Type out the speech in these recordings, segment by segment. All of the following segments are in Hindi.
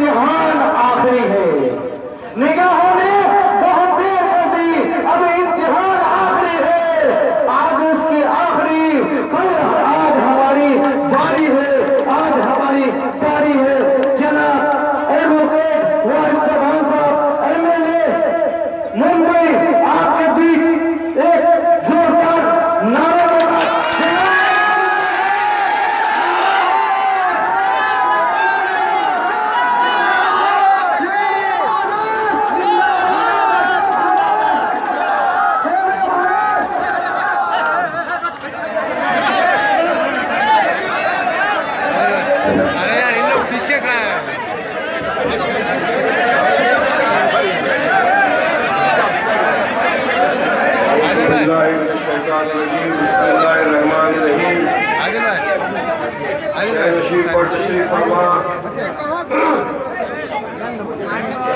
इम्तिहान आखिरी है। निगाहों ने बहुत देर कर दी, अब इम्तिहान आखिरी है। आज उसकी आखिरी, कल आज हमारी बारी है, आज हमारी बारी है। जनाब एडवोकेट वारिस प्रधान साहब एमएलए मुंबई, आपके बीच एक जोरदार नारा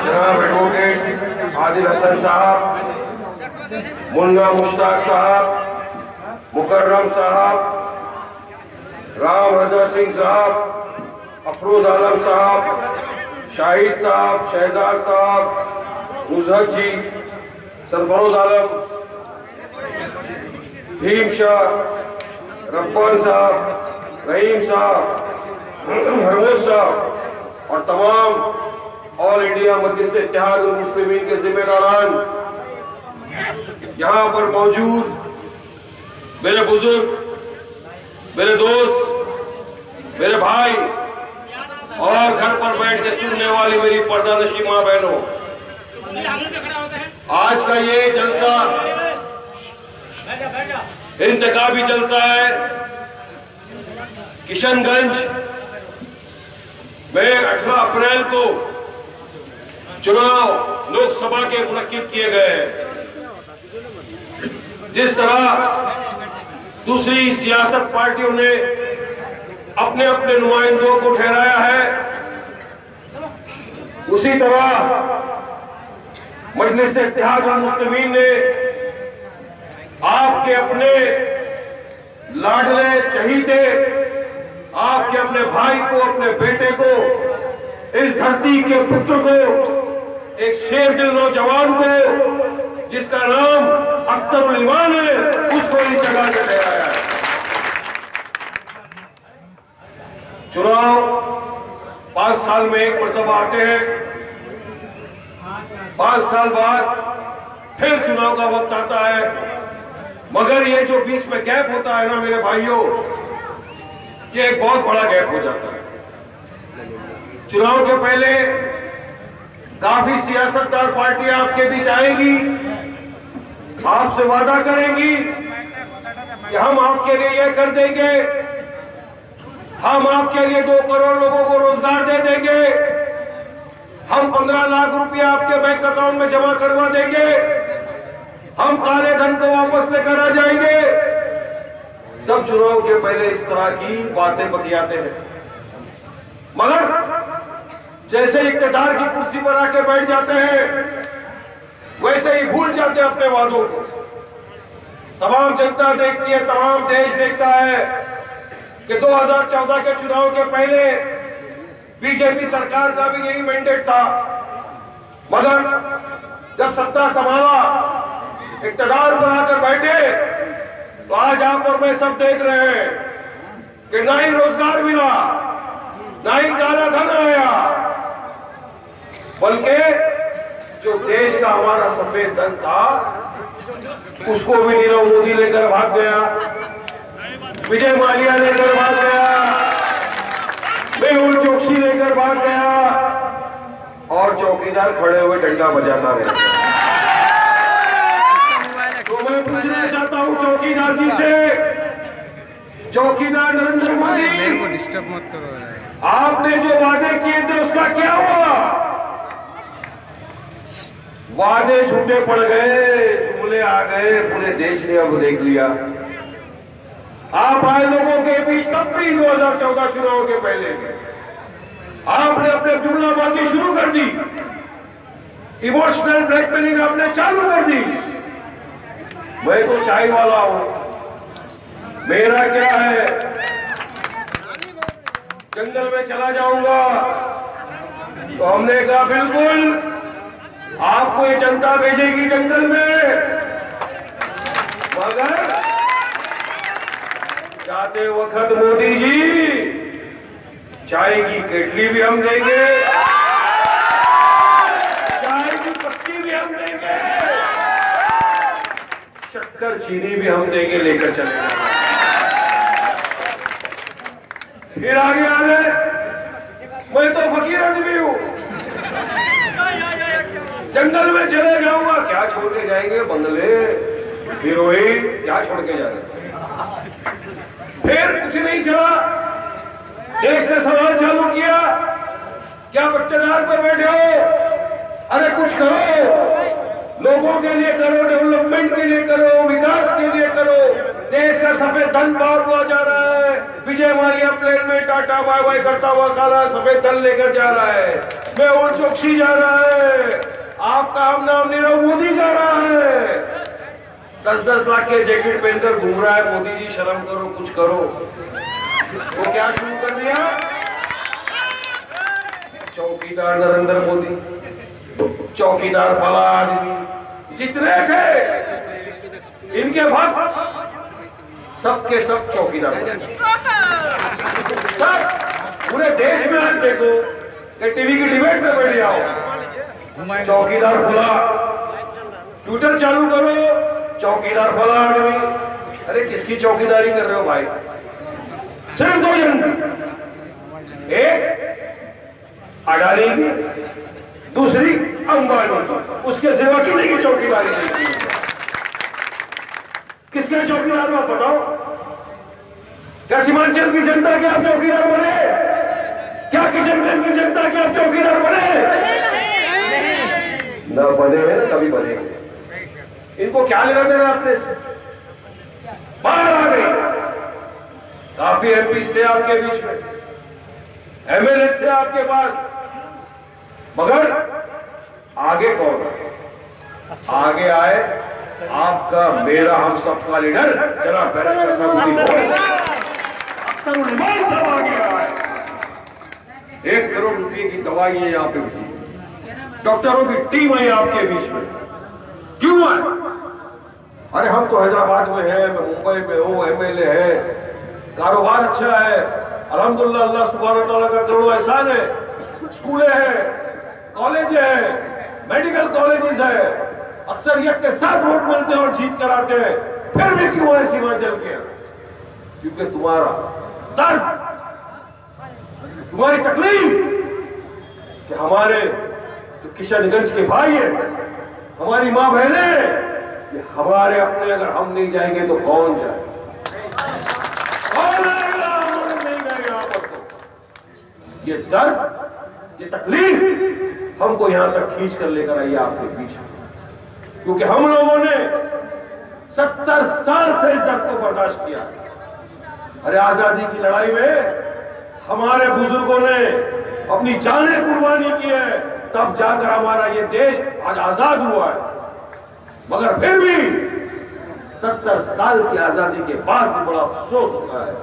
जनाब एडवोकेट आदिल हसन साहब, मुन्ना मुश्ताक साहब, मुकर्रम साहब, राम रजा सिंह साहब, अफरोज आलम साहब, शाहिद साहब, शहजाद साहब, मुजहर जी, सरफरोज आलम, भीम शाह, रब्बान साहब, रहीम साहब, हरमोज साहब और तमाम ऑल इंडिया मजलिस इत्तेहाद उल मुस्लिमीन के जिम्मेदारान, यहाँ पर मौजूद मेरे बुजुर्ग, मेरे दोस्त, मेरे भाई और घर पर बैठ के सुनने वाली मेरी पर्दानशी माँ बहनों, आज का ये जलसा इंतखाबी जलसा है। किशनगंज में 18 अप्रैल को चुनाव लोकसभा के मुनक्किद किए गए। जिस तरह दूसरी सियासत पार्टियों ने अपने अपने नुमाइंदों को ठहराया है, उसी तरह मजलिस इत्तेहाद उल मुस्लिमीन ने आपके अपने लाडले चहीते, आपके अपने भाई को, अपने बेटे को, इस धरती के पुत्र को, एक शेर दिल नौजवान को जिसका नाम अख्तर उल ईमान है, उसको इस जगह से ले आया है। चुनाव 5 साल में एक मरतबा आते हैं, 5 साल बाद फिर चुनाव का वक्त आता है। मगर ये जो बीच में गैप होता है ना मेरे भाइयों, ये एक बहुत बड़ा गैप हो जाता है। चुनाव के पहले काफी सियासतदार पार्टियां आपके बीच आएंगी, आपसे वादा करेंगी कि हम आपके लिए यह कर देंगे, हम आपके लिए 2 करोड़ लोगों को रोजगार दे देंगे, हम 15 लाख रुपया आपके बैंक अकाउंट में जमा करवा देंगे, हम काले धन को वापस लेकर आ जाएंगे। सब चुनाव के पहले इस तरह की बातें बतियाते हैं, मगर जैसे इख्तियार की कुर्सी पर आके बैठ जाते हैं, वैसे ही भूल जाते हैं अपने वादों को। तमाम जनता देखती है, तमाम देश देखता है कि 2014 के चुनाव के पहले बीजेपी सरकार का भी यही मैंडेट था, मगर जब सत्ता संभाला, इख्तियार पर आकर बैठे, तो आज आप और मैं सब देख रहे हैं कि ना ही रोजगार मिला, ना ही काला धन आया, बल्कि जो देश का हमारा सफेद धन था उसको भी नीरव मोदी लेकर भाग गया, विजय माल्या लेकर भाग गया, मेहुल चोकसी लेकर भाग गया और चौकीदार खड़े हुए डंडा बजाता रहे। तो मैं पूछना चाहता हूं चौकीदार जी से, चौकीदार नरेंद्र मोदी, मेरे को डिस्टर्ब मत करो। आपने जो वादे किए थे उसका क्या हुआ? वादे झूठे पड़ गए, जुमले आ गए, पूरे देश ने अब देख लिया। आप आए लोगों के बीच तब भी 2014 चुनाव के पहले आपने अपने जुमलाबाजी शुरू कर दी, इमोशनल ब्लैकमेलिंग आपने चालू कर दी। मैं तो चाय वाला हूं, मेरा क्या है, जंगल में चला जाऊंगा तो तो हमने कहा बिल्कुल आपको ये जनता भेजेगी जंगल में, मगर जाते वक्त मोदी जी चाय की केटली भी हम देंगे, चाय की पत्ती भी हम देंगे, शक्कर चीनी भी हम देंगे, लेकर चलेंगे। फिर आगे आ गए, मैं तो फकीर आदमी हूं, जंगल में चले जाऊंगा, क्या छोड़ के जाएंगे, बंगले हीरोइन क्या छोड़ के जाएंगे। फिर कुछ नहीं चला, देश ने सवाल चालू किया, क्या पट्टेदार पर बैठे हो, अरे कुछ करो, लोगों के लिए करो, डेवलपमेंट के लिए करो, विकास के लिए करो। देश का सफेद धन बाहर हुआ जा रहा है, विजय माल्या प्लेन में टाटा बाय बाय करता हुआ काला सफेद धन लेकर जा रहा है, मेहुल चोकसी जा रहा है, आपका हम नाम नीरव मोदी जा रहा है, 10-10 लाख के जैकेट पहनकर घूम रहा है। मोदी जी शर्म करो, कुछ करो। वो क्या शुरू कर दिया, चौकीदार नरेंद्र मोदी, चौकीदार फला आदमी, जितने थे इनके भक्त सबके सब चौकीदार, सब पूरे देश में। आज देखो कि टीवी की डिबेट में बैठ जाओ, चौकीदार फला, ट्विटर चालू करो, चौकीदार फला आदमी। अरे किसकी चौकीदारी कर रहे हो भाई? सिर्फ 2 जन, एक अडानी की, दूसरी अंबानी की, उसके सिवा किसी की चौकीदारी नहीं की। किसके चौकीदार हो आप बताओ? क्या सीमांचल की जनता के आप चौकीदार बने? क्या किशनगंज की जनता के आप चौकीदार बने? न बने हैं, कभी बने। इनको क्या लेना देना अपने से? बाहर आ गई। काफी एमपी थे आपके बीच में, एमएलए थे आपके पास, मगर आगे कौन? आगे आए आपका, मेरा, हम सबका लीडर जनाब बैरिस्टर साहब आगे आए। 1 करोड़ रुपए की दवाई है यहाँ पे, डॉक्टरों की टीम है आपके बीच में। क्यों है? अरे हम तो हैदराबाद में हैं, मैं मुंबई में हूँ, एमएलए है, कारोबार अच्छा है, अल्हम्दुलिल्लाह, अल्लाह सुब्हान तआला का करोड़ों एहसान है, स्कूलें हैं, कॉलेज है, मेडिकल कॉलेजेस है, अक्सरियत के साथ वोट मिलते हैं और जीत कर आते हैं। फिर भी क्यों है सीमांचल के? क्योंकि तुम्हारा दर्द, तुम्हारी तकलीफ कि हमारे तो किशनगंज के भाई है, हमारी माँ बहने, कि हमारे अपने अगर हम नहीं जाएंगे तो कौन जाए? कौन आएगा? हम नहीं जाएंगे यहाँ पर। तो ये दर्द, ये तकलीफ हमको यहां तक खींच कर लेकर आई आपके बीच, क्योंकि हम लोगों ने 70 साल से इस दर्द को बर्दाश्त किया। अरे आजादी की लड़ाई में हमारे बुजुर्गों ने अपनी जानें कुर्बानी की है, तब जाकर हमारा ये देश आज आजाद हुआ है। मगर फिर भी 70 साल की आजादी के बाद भी बड़ा अफसोस होता है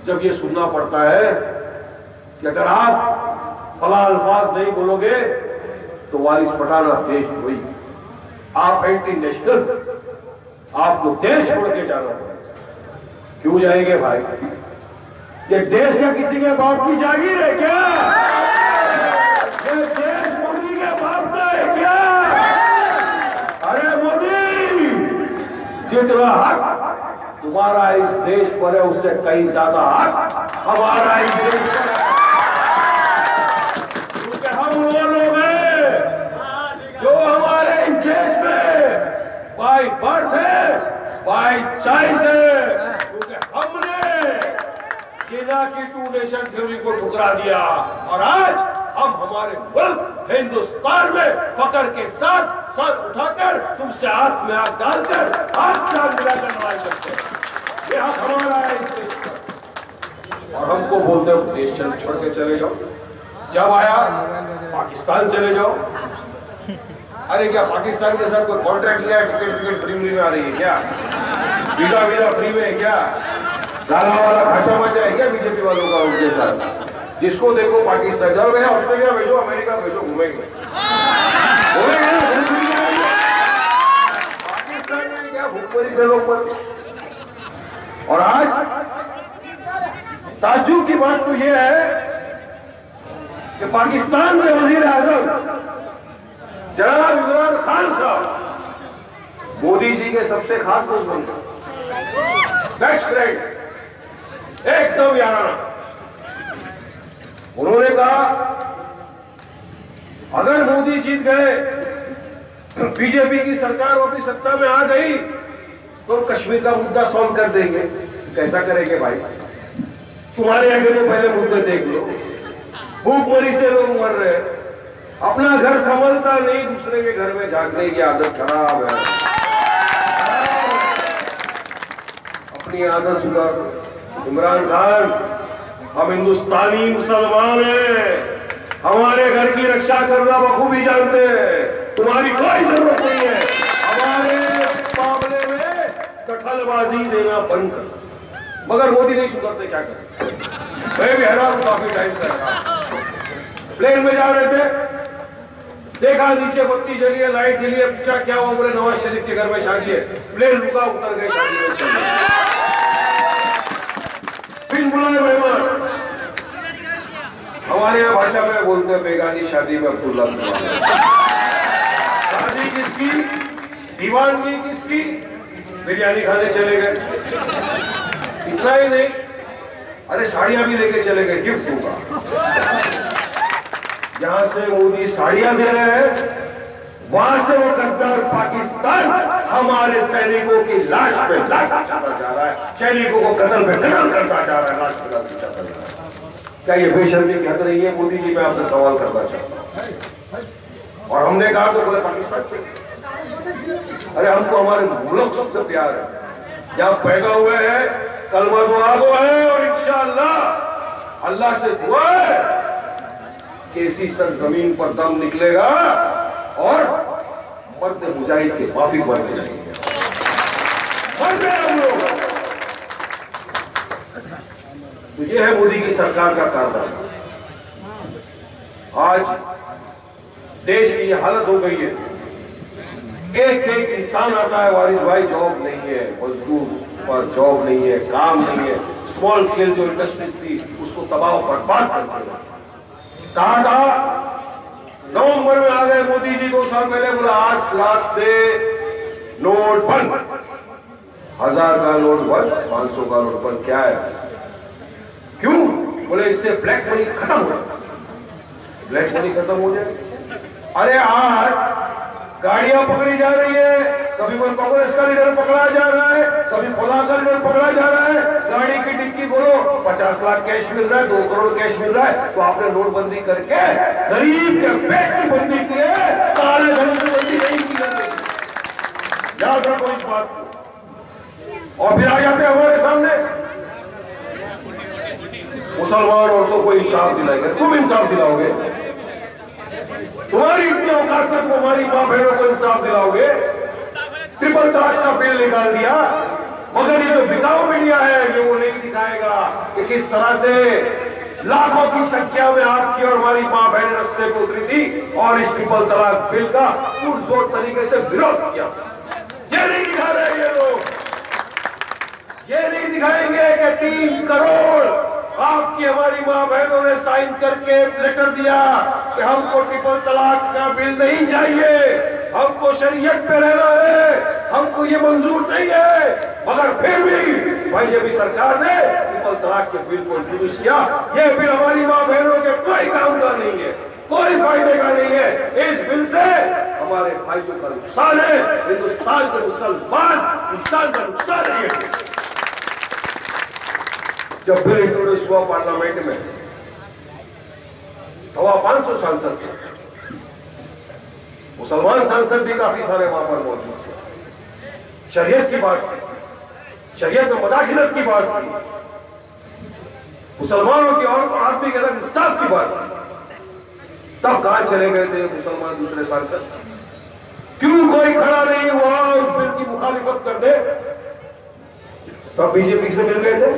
जब ये सुनना पड़ता है कि अगर आप फला अल्फाज नहीं बोलोगे तो वारिस पठान आप देश हुई, आप एंटी नेशनल, आपको देश छोड़ के जाना पड़ेगा। क्यों जाएंगे भाई? ये देश क्या किसी के बाप की जागीर है क्या? ये देश मोदी के बाप का है क्या? अरे मोदी, जितना हक तुम्हारा इस देश पर है उससे कहीं ज्यादा हक हमारा इस देश पर है। क्योंकि हम वो लोग हैं जो हमारे इस देश में बाय बर्थ है, बाय चॉइस है, क्योंकि हमने चीना की 2 नेशन थ्योरी को ठुकरा दिया और आज हम हमारे मुल्क हिंदुस्तान में फकर के साथ सर उठाकर तुमसे हाथ में हाथ डालकर हाथ से हाथ मिलाकर लड़ाई करते हैं। ये हक हमारा है इस देश पर। और हमको बोलते हो देश छोड़ के चले जाओ, जब आया पाकिस्तान चले जाओ। अरे क्या पाकिस्तान के साथ कोई कॉन्ट्रैक्ट लिया है? टिकट फ्री में आ रही है क्या? वीजा फ्री में है क्या? गाला वाला खाचा मचा है क्या बीजेपी वालों का उनके साथ? जिसको देखो पाकिस्तान जाओ, गए ऑस्ट्रेलिया भेजो, अमेरिका भेजो, घूमेंगे पाकिस्तान में क्या भूखमरी से लोग मर। और आज ताज्जुब की बात तो यह है कि पाकिस्तान में वजीर आजम जनाब इमरान खान साहब मोदी जी के सबसे खास दोस्त बन गए, बेस्ट फ्रेंड, एकदम याराना। उन्होंने कहा अगर मोदी जीत गए, बीजेपी की सरकार अपनी सत्ता में आ गई तो कश्मीर का मुद्दा सॉल्व कर देंगे। कैसा करेंगे भाई? तुम्हारे आगे तो पहले मुद्दे देख लो। भूखमरी से लोग मर रहे हैं, अपना घर संभलता नहीं, दूसरे के घर में झांकने की आदत खराब है। अपनी आदत सुधार। इमरान खान, हम हिंदुस्तानी मुसलमान हैं, हमारे घर की रक्षा करना बखूबी जानते हैं, तुम्हारी कोई जरूरत नहीं है। हमारे मामले में दखलबाजी देना बंद कर। मगर मोदी नहीं सुधरते, क्या करें? मैं भी हैरान हूं, काफी टाइम से प्लेन में जा रहे थे, देखा नीचे बत्ती जली है, लाइट जली है, पूछा क्या हुआ? बोले नवाज शरीफ के घर में शादी है। प्लेन रुका, उतर गए, शादी में चल गए, बिन बुलाए मेहमान। हमारे यहाँ भाषा में बोलते हैं बेगानी शादी में अब्दुल्ला। शादी किसकी, दीवानगी किसकी? बिरयानी खाने चले गए। इतना ही नहीं, अरे साड़ियां भी लेके चले गए, गिफ्ट दूंगा। जहां से मोदी साड़ियां दे रहे हैं, वहां से वो गद्दार पाकिस्तान हमारे सैनिकों की लाश पे लाश बिछाता जा रहा है, सैनिकों को कत्ल पे कत्ल करता जा रहा है, लाश पे लाश बिछाता जा रहा है। क्या ये बेशर्मी की हद नहीं है? मोदी जी, मैं आपसे सवाल करना चाहता हूं। और हमने कहा तो बोले पाकिस्तान से। अरे हमको हमारे मुल्क से प्यार है, जहां पैदा हुए हैं, कलमा दुआ गो है, और इंशाअल्लाह अल्लाह से दुआ है कि इसी सरजमीन पर दम निकलेगा और मर्द मुजाहिद के माफी बन के जाएंगे। हम लोग, तो ये है मोदी की सरकार का कारनामा। आज देश की ये हालत हो गई है, एक एक इंसान आता है, वारिस भाई जॉब नहीं है, मजदूर पर जॉब नहीं है, काम नहीं है, स्मॉल स्केल जो इंडस्ट्रीज थी उसको तबाह बर्बाद कर दिया। कहा था नवंबर में आ गए मोदी जी 2 साल पहले, बोला आज रात से नोट बंद, 1000 का नोट बंद, 500 का नोट बंद। क्या है? क्यों? बोले इससे ब्लैक मनी खत्म हो जाए। ब्लैक मनी खत्म हो जाए? अरे आज गाड़ियां पकड़ी जा रही है, कभी कोई कांग्रेस का लीडर पकड़ा जा रहा है, कभी खुदा का लीडर पकड़ा जा रहा है। गाड़ी की डिक्की बोलो 50 लाख कैश मिल रहा है, 2 करोड़ कैश मिल रहा है। तो आपने नोटबंदी करके गरीब के पेट की बंदी की है, काले धन की बंदी नहीं की। याद रखो इस बात को। और फिर आ जाते हमारे सामने मुसलमान औरतों को इंसाफ दिलाएंगे। तुम इंसाफ दिलाओगे? तुम्हारी इतनी औकात तक हमारी मां बहनों को इंसाफ दिलाओगे? ट्रिपल तलाक का बिल निकाल दिया, मगर ये जो बिकाऊ मीडिया है ये वो नहीं दिखाएगा कि किस तरह से लाखों की संख्या में आपकी और हमारी मां बहनें रास्ते पे उतरी थी और इस ट्रिपल तलाक बिल का पुरजोर तरीके से विरोध किया। ये नहीं दिखा रहे ये लोग, ये नहीं दिखाएंगे कि 3 करोड़ आपकी हमारी मां बहनों ने साइन करके लेटर दिया कि हमको ट्रिपल तलाक का बिल नहीं चाहिए, हमको शरीयत पे रहना है, हमको ये मंजूर नहीं है। मगर फिर भी बीजेपी सरकार ने ट्रिपल तलाक के बिल को इंट्रोड्यूस किया। ये बिल हमारी मां बहनों के कोई काम का नहीं है, कोई फायदे का नहीं है। इस बिल से हमारे भाइयों का नुकसान है, हिंदुस्तान के मुसलमान इंसान का नुकसान है। जब बिल इंट्रोड्यूस हुआ पार्लियामेंट में 525 सांसद थे, मुसलमान सांसद भी काफी सारे वहां पर मौजूद थे। शरीयत की बात थी, शरीयत में मदाखिलत की बात थी, मुसलमानों की और आदमी के अंदर इंसाफ की बात थी। तब कहां चले गए थे मुसलमान दूसरे सांसद? क्यों कोई खड़ा नहीं हुआ उस बिल की मुखालिफत कर दे? सब बीजेपी से मिल गए थे,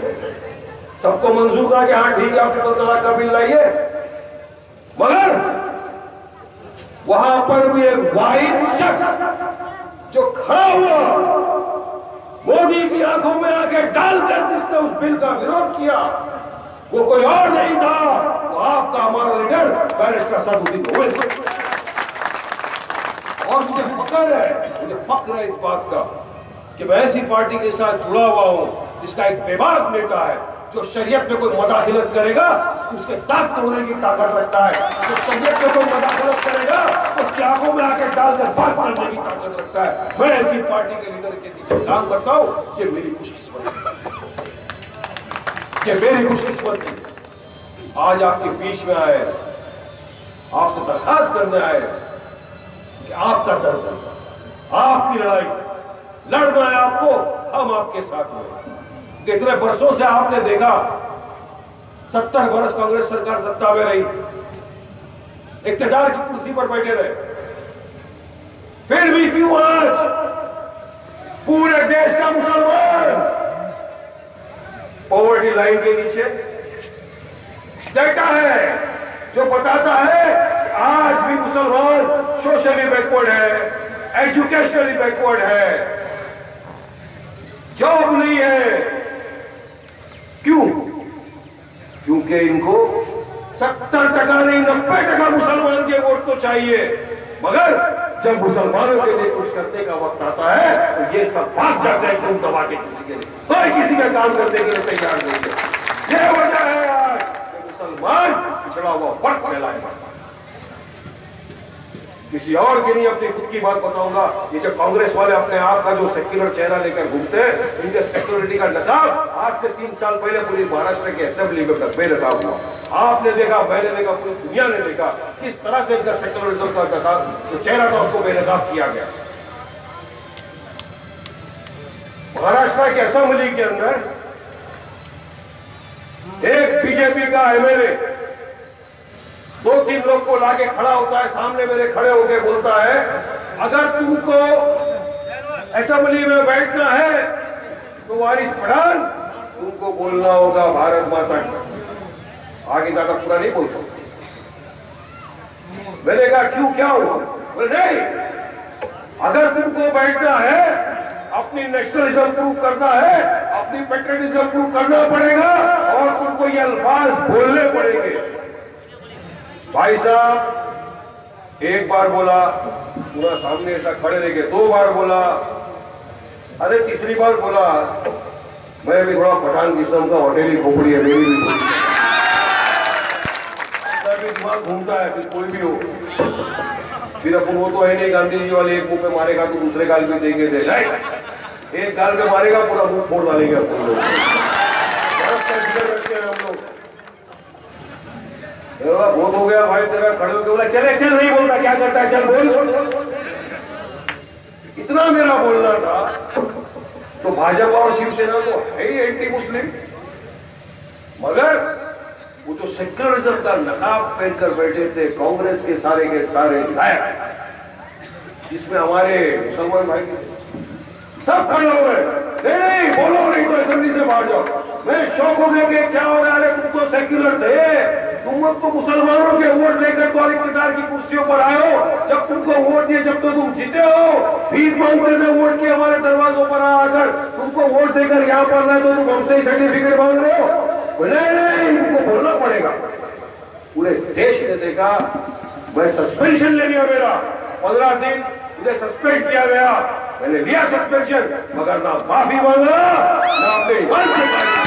सबको मंजूर था कि हाँ ठीक है, आप ट्रिपल तलाक का बिल लाइए, मगर वहां पर भी एक वाहिद शख्स जो खड़ा हुआ मोदी की आंखों में आके डालकर जिसने उस बिल का विरोध किया, वो कोई और नहीं था, वो आपका हमारा लीडर बैरिस्टर असदुद्दीन ओवैसी। और मुझे फक्र है इस बात का कि मैं ऐसी पार्टी के साथ जुड़ा हुआ हूं जिसका एक बेबाक नेता है, जो शरीयत में कोई मदाखिलत करेगा उसके दांत तोड़ने की ताकत रखता है, जो शरीयत में कोई मदाखिलत करेगा उसकी आंखों में आकर डालकर बात करने की ताकत रखता है। मैं ऐसी पार्टी के लीडर के पीछे काम करता हूं। ये मेरी खुशकिस्मती, ये मेरी खुशकिस्मती। आज आपके बीच में आए, आपसे दरखास्त करने आए कि आपका दर्द, आपकी लड़ाई लड़ना है आपको, हम आपके साथ हैं। कितने वर्षों से आपने देखा, 70 वर्ष कांग्रेस सरकार सत्ता में रही, इख्तियार की कुर्सी पर बैठे रहे, फिर भी क्यों आज पूरे देश का मुसलमान पॉवर्टी लाइन के नीचे? डेटा है जो बताता है कि आज भी मुसलमान सोशली बैकवर्ड है, एजुकेशनली बैकवर्ड है, जॉब नहीं है। क्यों? क्योंकि इनको 70% नहीं 90% मुसलमान के वोट तो चाहिए, मगर जब मुसलमानों के लिए कुछ करने का वक्त आता है तो ये सब भाग जाते हैं तुम दबा के किसी के लिए, कोई किसी का काम करने के लिए तैयार नहीं है। ये वजह है आज कि मुसलमान पिछड़ा हुआ वर्ग फैलाएगा। किसी और की नहीं, अपनी खुद की बात बताऊंगा। ये जो कांग्रेस वाले अपने आप का जो सेक्युलर चेहरा लेकर घूमते हैं, इनके सेक्युलरिटी का नकाब आज से 3 साल पहले पूरी महाराष्ट्र के असेंबली में बेनकाब हुआ। आपने देखा, मैंने देखा, पूरी दुनिया ने देखा किस तरह से इनका सेक्युलरिज्म का नकाब जो चेहरा था उसको बेनकाब किया गया। महाराष्ट्र के असेंबली के अंदर एक बीजेपी का एमएलए 2-3 लोग को लाके खड़ा होता है, सामने मेरे खड़े होके बोलता है, अगर तुमको असेंबली में बैठना है तो वारिस पठान तुमको बोलना होगा भारत माता की। आगे ज्यादा पूरा नहीं बोलता। मैंने कहा क्यों, क्या हुआ? बोले नहीं, अगर तुमको बैठना है, अपनी नेशनलिज्म प्रूव करना है, अपनी पेट्रियटिज्म प्रूव करना पड़ेगा और तुमको ये अल्फाज बोलने पड़ेंगे। भाई साहब एक बार बोला, पूरा सामने ऐसा खड़े रह गए, 2 बार बोला, अरे तीसरी बार बोला, मैं भी थोड़ा पठान किस्म का होटेली खोपड़ी है, मेरी भी दिमाग घूमता है, फिर कोई भी हो, फिर अपन वो तो है नहीं गांधी जी वाले एक मुंह पे मारेगा तो दूसरे गाल पे देंगे दे, एक गाल पे मारेगा पूरा मुंह फोड़ डालेंगे अपन लोग। रखते हैं हम लोग। बहुत हो गया भाई तेरा, खड़े होकर बोला चले चल, नहीं बोलता, क्या करता है, चल बोल। इतना मेरा बोलना था। तो भाजपा और शिवसेना तो है ही एंटी मुस्लिम, मगर वो जो सेक्युलरिज्म का नकाब पहनकर बैठे थे कांग्रेस के सारे विधायक, जिसमें हमारे मुसलमान भाई सब खड़े हुए, नहीं बोलो, नहीं तो असेंबली से बाहर जाओ। मैं शौक हो गया कि क्या हो रहा है, तुम तो सेक्युलर थे, तुम तो मुसलमानों के वोट लेकर तो इख्तियार की कुर्सियों पर आए हो, जब तुमको वोट दिए, जब तो तुम जीते हो, भीख मांगते थे वोट के हमारे दरवाजों पर आकर, तुमको वोट देकर यहाँ पर रहे तो तुम हमसे सर्टिफिकेट मांग रहे हो। नहीं, तुमको बोलना पड़ेगा। पूरे देश ने देखा, मैं सस्पेंशन ले लिया, मेरा 15 दिन मुझे सस्पेंड किया गया, मैंने लिया सस्पेंशन, मगर ना माफी मांगा, ना अपने ईमान से मांगा।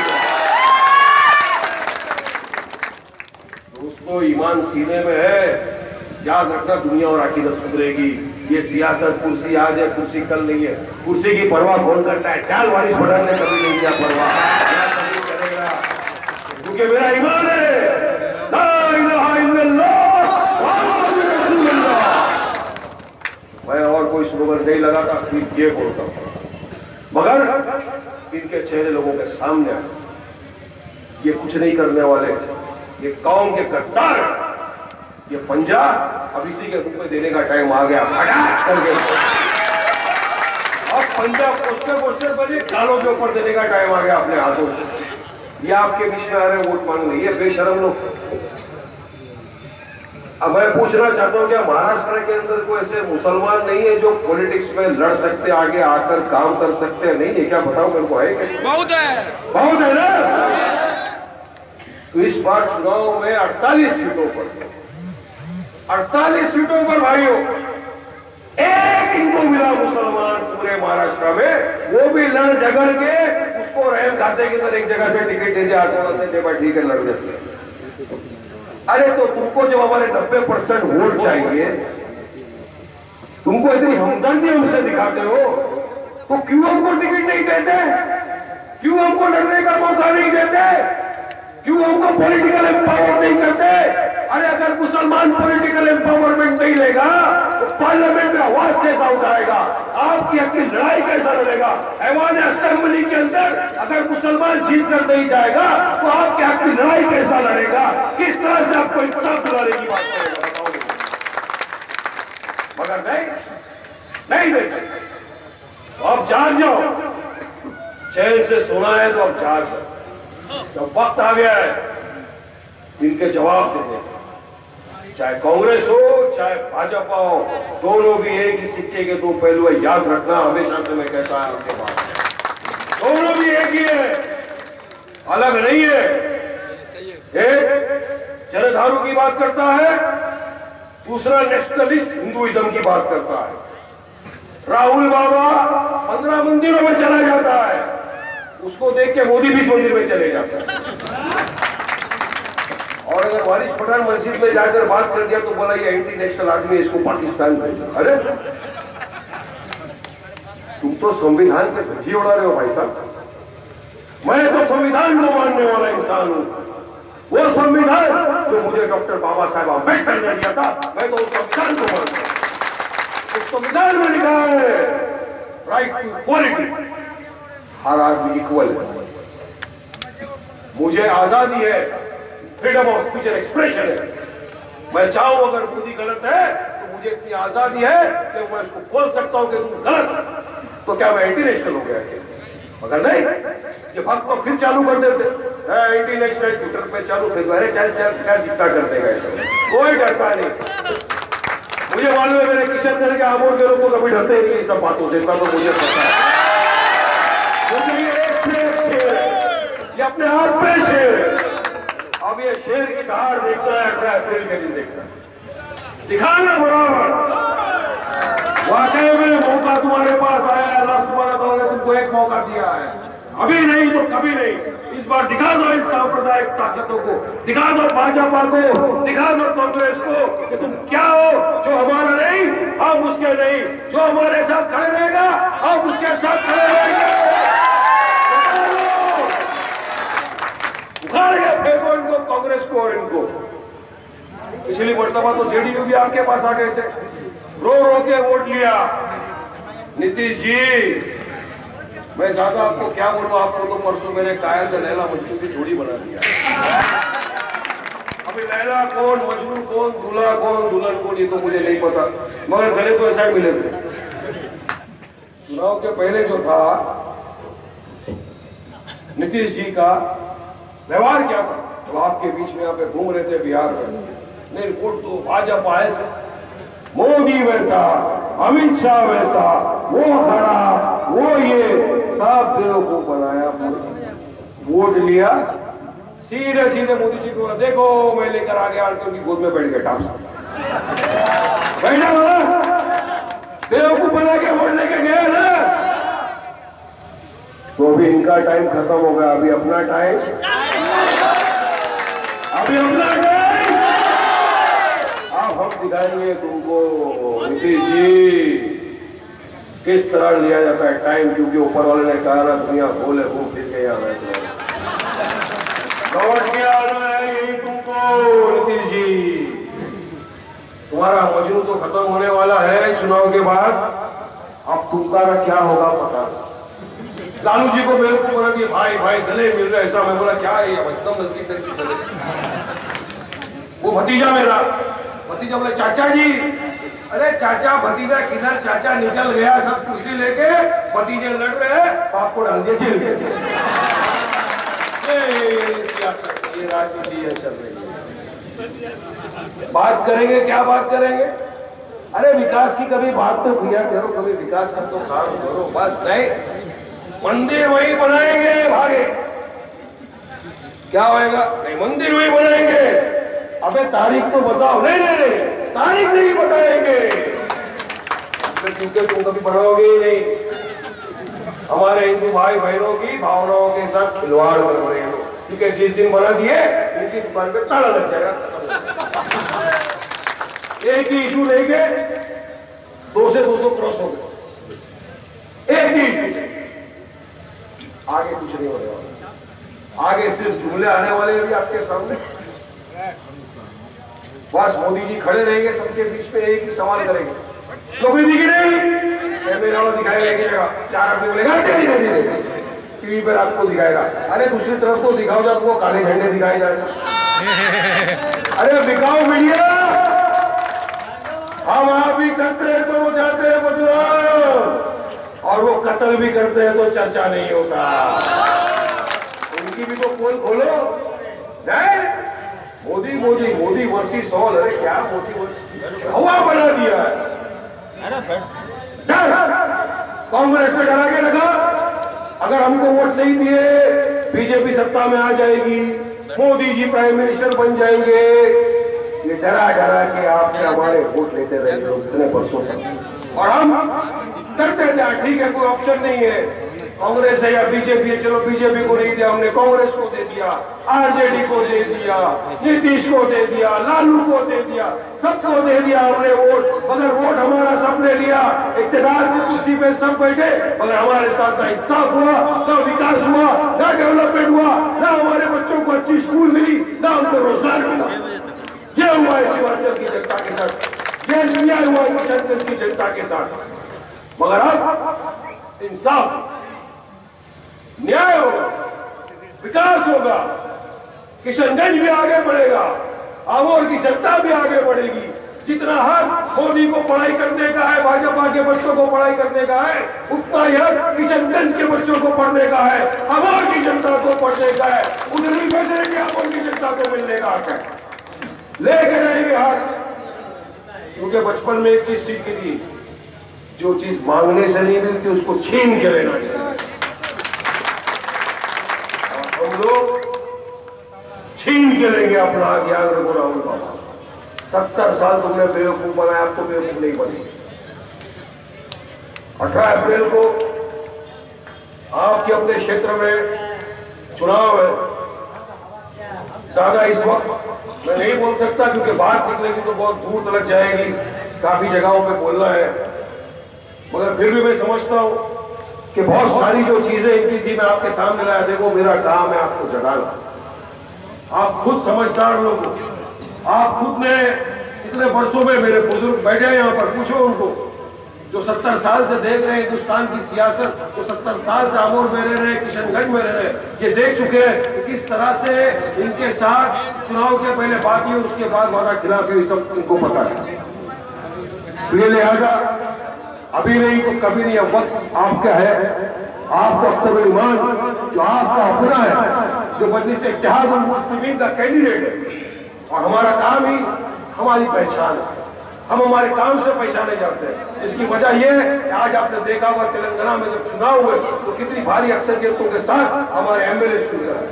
दोस्तों ईमान सीने में है, याद रखना दुनिया और आखिरत सुधरेगी। ये सियासत कुर्सी आज है, कुर्सी कल नहीं है। कुर्सी की परवाह कौन करता है? चाल वारिस पठान ने कभी नहीं किया परवाह, कभी करेगा, क्योंकि मेरा ईमान है, ला इलाहा इल्लल्लाह मुहम्मदुर रसूलुल्लाह। मैं और कोई स्लोगन नहीं लगाता, सिर्फ ये बोलता हूं, मगर इनके चेहरे लोगों के सामने आए, ये कुछ नहीं करने वाले, ये कौम के गद्दार, ये पंजा अब इसी के रूप में देने का टाइम आ गया। अब पंजा पोस्टर पर ये गालों के ऊपर देने का टाइम आ गया अपने हाथों से। ये आपके बीच में आ रहे हैं वोट मांगने, ये बेशरम लोग। अब मैं पूछना चाहता हूँ क्या महाराष्ट्र के अंदर कोई ऐसे मुसलमान नहीं है जो पॉलिटिक्स में लड़ सकते, आगे आकर काम कर सकते हैं? नहीं है क्या? बताओ मेरे को, है क्या? बहुत है, बहुत है ना। तो इस बार चुनाव में 48 सीटों पर, 48 सीटों पर भाइयों एक इनको मिला मुसलमान पूरे महाराष्ट्र में, वो भी लड़ झगड़ के उसको रहम खाते की तरह एक जगह से टिकट दे दिया, से दे ठीक है लड़ देते। अरे तो तुमको जब हमारे 90% वोट चाहिए, तुमको इतनी हमदर्दी हमसे दिखाते हो, तो क्यों हमको टिकट नहीं देते? क्यों हमको लड़ने का मौका नहीं देते? क्यों हमको पॉलिटिकल एम्पावर नहीं करते? अरे अगर मुसलमान पॉलिटिकल एम्पावरमेंट नहीं लेगा तो पार्लियामेंट में आवाज कैसा उठाएगा? आपकी अपनी लड़ाई कैसा लड़ेगा? ऐवान असेंबली के अंदर अगर मुसलमान जीत कर नहीं जाएगा तो आपकी अपनी लड़ाई कैसा लड़ेगा? किस तरह से आपको इंसाफ दिलाने की बात करेगा? बताओ। मगर नहीं देते तो अब जाग जाओ, चैन से सोना है तो अब जाग जाओ। जब वक्त आ गया है इनके जवाब देने, चाहे कांग्रेस हो चाहे भाजपा हो, दोनों भी एक ही सिक्के के दो पहलू है, याद रखना। हमेशा से मैं कहता है आपके पास दोनों भी एक ही है, अलग नहीं है। एक जलधारू की बात करता है, दूसरा नेशनलिस्ट हिंदुइज्म की बात करता है। राहुल बाबा 15 मंदिरों में चला जाता है, उसको देख के मोदी भी मंदिर में चले जाता है। और अगर वारिस पठान मस्जिद में जाकर बात कर दिया तो बोला ये एंटी नेशनल आदमी, इसको पाकिस्तान भेजा। अरे तुम तो संविधान पे धज्जी उड़ा रहे हो भाई साहब। मैं तो संविधान को मानने वाला इंसान हूं, वो संविधान जो मुझे डॉक्टर बाबा साहेब अम्बेडकर ने दिया था, मैं तो उस संविधान को मानता हूं। उस संविधान में लिखा है राइट टू इक्वालिटी, हर आदमी इक्वल है। मुझे आजादी है, freedom of speech and expression है। मैं चाहूं अगर मोदी गलत है तो मुझे इतनी आजादी है कि मैं उसको बोल सकता हूं कि तुम गलत, तो क्या मैं एंटी नेशनल हो गया? मगर नहीं, ये बात को फिर चालू कर देते एंटी नेशनल, ट्विटर पे चालू, फिर अरे चल जितना कर देगा, कोई डरता नहीं। मुझे मालूम है मेरे किशन के आमोर के लोग तो कभी डरते नहीं सब बातों से, तो मुझे पता है। मुझे ये अपने आप पे शेर, अब ये शेर की दहाड़ देखता है 18 अप्रैल के दिन देखता है, दिखाना बराबर। वाकई में मौका तुम्हारे पास आया है, अल्लाह सुब्हानहू व तआला ने तुमको एक मौका दिया है, अभी नहीं तो कभी नहीं। इस बार दिखा दो इन सांप्रदायिक ताकतों को, दिखा दो भाजपा को, दिखा दो कांग्रेस को कि तुम क्या हो। जो हमारा नहीं हम उसके नहीं, जो हमारे साथ खड़े रहेगा हम उसके साथ खड़े रहेंगे। उखाड़ गया फेंको इनको, कांग्रेस को और इनको। पिछली मर्तबा तो जेडीयू भी आपके पास आ गए थे, रो रो के वोट लिया। नीतीश जी मैं ज्यादा आपको क्या बोलूं, आपको तो परसों मेरे कायल ने लैला मजनू की जोड़ी बना दिया। अभी लैला कौन, मजनू कौन, दूल्हा कौन, दुल्हन कौन, ये तो मुझे नहीं पता, मगर गले तो ऐसा मिले थे। चुनाव के पहले जो था नीतीश जी का व्यवहार क्या था, तो आपके बीच में यहाँ पे घूम रहे थे बिहार में, नहीं वोट तो भाजपा ऐसा, मोदी वैसा, अमित शाह वैसा, वो खड़ा, वो ये सब बेवकूफ बनाया, वोट लिया, सीधे सीधे मोदी जी को देखो मैं लेकर आ गया, उनकी गोद में बैठ गया टाप बैठा वाला बेवकूफ बना के वोट लेके गया ना। तो अभी इनका टाइम खत्म हो गया, अभी अपना टाइम, अभी अपना टाइम अब हम दिखाएंगे तुमको नीतीश जी किस तरह लिया जाता है टाइम, क्योंकि ऊपर वाले ने कहा ना दुनिया बोले घूम फिर के यहाँ लौट के आना है यही तुमको। नीतीश जी तुम्हारा मजनू तो खत्म होने वाला है चुनाव के बाद, अब तुम्हारा क्या होगा पता। लालू जी को मेरे को बोला कि भाई भाई गले मिल रहा है, ऐसा मैं बोला क्या है एकदम नजदीक तक। वो भतीजा मेरा, भतीजा बोले चाचा जी, अरे चाचा भतीजा किधर, चाचा निकल गया सब कुर्सी लेके, भतीजे लड़ रहे हैं, बाप को डाल दिया जेल के। सियासत, ये राजनीति है चल रही है। बात करेंगे, क्या बात करेंगे? अरे विकास की कभी बात तो किया करो, कभी विकास का तो काम करो। बस नहीं, मंदिर वही बनाएंगे, भागे क्या होएगा? नहीं, मंदिर वही बनाएंगे। अबे तारीख तो बताओ। नहीं नहीं नहीं, तारीख नहीं बताएंगे, क्योंकि तुम कभी बनाओगे ही नहीं। हमारे हिंदू भाई बहनों की भावनाओं के साथ खिलवाड़ कर रहे हैं, क्योंकि जिस दिन बना दिए उनकी दुकान पे ताला लग जाएगा। एक ही इशू लेके 200 से 200 क्रॉस हो गए, एक ही इशू, आगे कुछ नहीं होगा। आगे सिर्फ जुमले आने वाले हैं भी आपके सामने। बस मोदी जी खड़े रहेंगे सबके बीच में, एक ही सवाल करेंगे, नौकरी दी कि नहीं? कैमरे वाला दिखाएगा एक जगह, 4 आदमी बोलेगा टीवी पर आपको दिखाएगा। अरे दूसरी तरफ को दिखाओ जब वो काले झंडे दिखाए जाएगा। अरे दिखाओ मीडिया, हम आप भी करते हैं तो वो जाते हैं बदलाव, और वो कत्ल भी करते हैं तो चर्चा नहीं होता। उनकी भी तो पोल खोलो। नहीं, मोदी मोदी मोदी वर्सेस ऑल। अरे क्या मोदी वर्सेस, हवा बना दिया है। कांग्रेस ने डरा के रखा, अगर हमको वोट नहीं दिए बीजेपी सत्ता में आ जाएगी, मोदी जी प्राइम मिनिस्टर बन जाएंगे। ये डरा डरा के आपने हमारे वोट लेते रहे इतने वर्षों तक, और हम करते थे ठीक है, कोई ऑप्शन नहीं है, कांग्रेस है या बीजेपी है, चलो बीजेपी को नहीं दिया हमने, कांग्रेस को दे दिया, आरजेडी को दे दिया, नीतीश को दे दिया, लालू को दे दिया, सबको दे दिया हमने वोट। मगर वोट हमारा सबने लिया, इख्तियार की कुर्सी पे सब बैठे, मगर हमारे साथ ना इंसाफ हुआ, ना विकास हुआ, ना डेवलपमेंट हुआ, ना हमारे बच्चों को अच्छी स्कूल मिली, ना उनको रोजगार मिला। यह हुआ है हिमाचल की जनता के साथ, यह न्याय हुआ हिमाचल की जनता के साथ। मगर अब इंसाफ, न्याय होगा, विकास होगा, किशनगंज भी आगे बढ़ेगा, आमोर की जनता भी आगे बढ़ेगी। जितना हक मोदी को पढ़ाई करने का है, भाजपा के बच्चों को पढ़ाई करने का है, उतना ही हक किशनगंज के बच्चों को पढ़ने का है, आमोर की जनता को पढ़ने का है, उधर भी पैसे लेके आमोर की जनता को मिलने का हक है, लेके रहेंगे हक। क्योंकि बचपन में एक चीज सीखी थी, जो चीज मांगने से नहीं मिलती उसको छीन के लेना चाहिए। हम लोग छीन के लेंगे अपना ज्ञान। राहुल बाबा 70 साल तुमने बेवकूफ बनाया, अब तो बेवकूफ नहीं बने। 18 अप्रैल को आपके अपने क्षेत्र में चुनाव है। ज्यादा इस वक्त मैं नहीं बोल सकता, क्योंकि बात निकलेगी तो बहुत दूर तक जाएगी, काफी जगहों पे बोलना है। मगर फिर भी मैं समझता हूं कि बहुत सारी जो चीजें इनकी थी मैं आपके सामने लाया। देखो, मेरा काम है आपको जगाना। आप खुद समझदार लोग, आप खुद ने इतने वर्षों में, मेरे बुजुर्ग बैठे हैं यहाँ पर, पूछो उनको जो 70 साल से देख रहे हैं हिंदुस्तान की सियासत, वो 70 साल से आमोर में रह रहे, किशनगंज में रह रहे, ये देख चुके हैं कि किस तरह से इनके साथ चुनाव के पहले बात हुई, उसके बाद वादा खिलाफी, सब इनको पता है। इसलिए लिहाजा अभी नहीं तो कभी नहीं, अब वक्त आपका है। आपका अख्तर ईमान जो आपका अपना है, जो मजलिस इत्तेहाद मुस्लिमीन का कैंडिडेट है, और हमारा काम ही हमारी पहचान है। हम हमारे काम से पहचाने जाते हैं। इसकी वजह यह है कि आज आपने देखा हुआ तेलंगाना में जब चुनाव हुए तो कितनी भारी अक्सरियतों के साथ हमारे एमएलए चुन गए।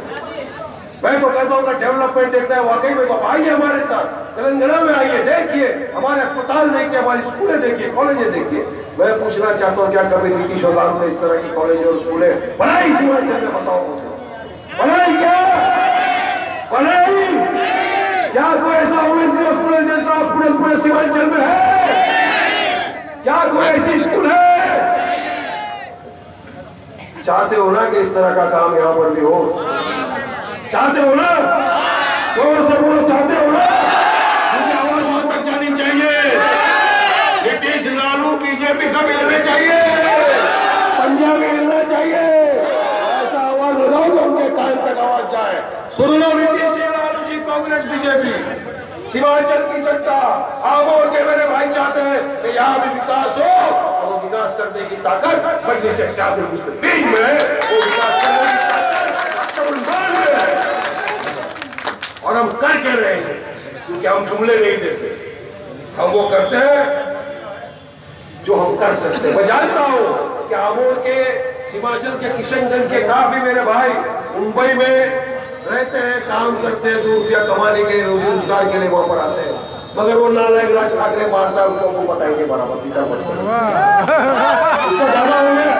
मैं तो कहता हूँ डेवलपमेंट देखना है वाकई में, तो आइए हमारे साथ तेलंगाना में, आइए, देखिए हमारे अस्पताल, देखिए हमारी स्कूलें, देखिए कॉलेजें देखिए। मैं पूछना चाहता हूँ, क्या कभी नीतीश और लालू ने इस तरह की कॉलेज और स्कूलें बनाई हिमाचल में? बताओ मुझे, बनाई क्या? बनाई क्या? कोई ऐसा हॉस्पिटल जैसा हॉस्पिटल पूरे सीमांचल में है क्या? कोई ऐसी स्कूल है? चाहते हो ना कि इस तरह का काम यहाँ पर भी हो? चाहते हो ना? जोर से बोलो, चाहते हो ना? मुझे आवाज वहां तक जानी चाहिए। नीतीश, लालू, बीजेपी सब हिलने चाहिए, पंजाब हिलना चाहिए। ऐसा आवाज लगाओ तो उनके कान तक आवाज जाए। सुन लो, नीतीश जी, लालू जी, कांग्रेस, बीजेपी, सीमांचल की जनता, आमोर के मेरे भाई चाहते हैं कि यहाँ भी विकास हो, और वो विकास करने की ताकत मजलिस इत्तेहाद मुस्लिमीन में, वो विकास करने की ताकत मुसलमान दे रहे हैं। और हम कर कह रहे हैं क्योंकि हम जुमले नहीं देते, हम वो करते हैं जो हम कर सकते हैं। मैं जानता हूं कि आमोर के, हिमाचल के किशनगंज के काफी मेरे भाई मुंबई में रहते हैं, काम करते हैं, 2 रुपया कमाने के, रोजी रोजगार के लिए वहां पर आते हैं, मगर वो नालायक राज ठाकरे मारता है उसको बताएंगे बराबर उसका जाना होगा,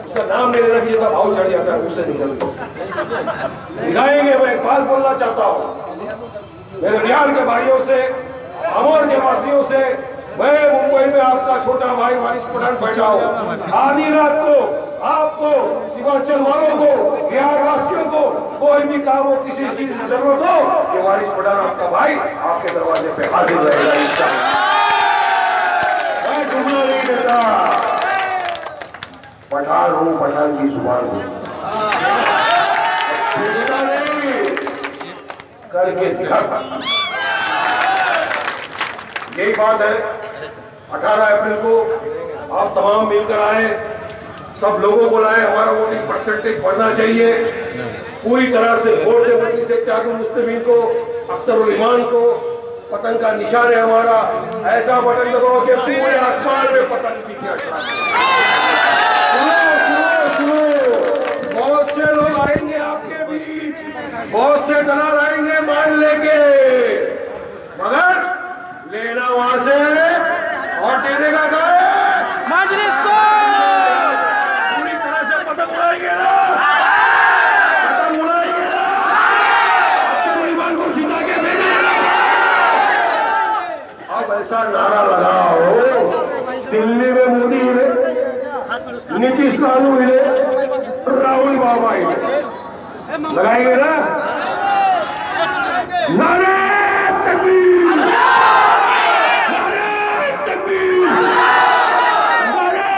उसका नाम नहीं लेना चाहिए था, भाव चढ़ जाता है उससे निकल दिखाएंगे। मैं एक बात बोलना चाहता हूँ मेरे बिहार के भाइयों से, आमोर के वासियों से, मैं मुंबई में आपका छोटा भाई वारिस पठान बैठा हूँ। आधी रात को आपको, सीमांचल वालों को, बिहार वासियों को कोई भी काम हो, किसी चीज की जरूरत हो, ये वारिस पठान आपका भाई आपके दरवाजे पे हाजिर रहेगा। मैं जुमला नहीं देता, पठान हूँ, पठान की जुबान हूँ, करके दिखाता। यही बात है। 18 अप्रैल को आप तमाम मिलकर आए, सब लोगों को लाए, हमारा वोटिंग परसेंटेज बढ़ना चाहिए पूरी तरह से। वोट दे बनी से इत्तेहादुल मुस्लिमीन को, अख्तरुल ईमान को, पतंग का निशान है हमारा, ऐसा बटन लगाओ कि पूरे आसमान में पतंग दिखे। बहुत से लोग आएंगे आपके बीच, बहुत से दलाल आएंगे मान लेके, मगर लेना वहां से और देने का क्या है? मजलिस को पूरी तरह से पतंग उड़ाएंगे ना, पतंग उड़ाएंगे ना, अपने ईमान को जिता के भेजेंगे। अब ऐसा नारा लगाओ, दिल्ली में मोदी हिले, नीतीश लालू हिले, राहुल बाबा हिले, लगाएंगे ना? नारे तकबीर, नारे तकबीर, नारे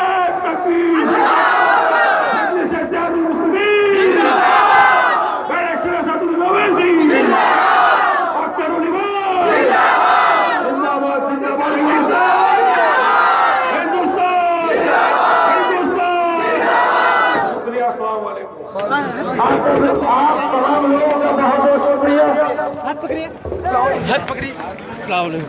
तकबीर, मजलिस इत्तेहादुल मुस्लिमीन, बैरिस्टर असदुल ओवैसी, अख्तरुल ईमान, जिंदाबाद जिंदाबाद, हिंदुस्तान, हिंदुस्तान। शुक्रिया, अस्सलाम वालेकुम। आप तमाम लोगों का बहुत बहुत शुक्रिया। हाथ पकड़िए, हाथ पकड़िए। अस्सलाम वालेकुम।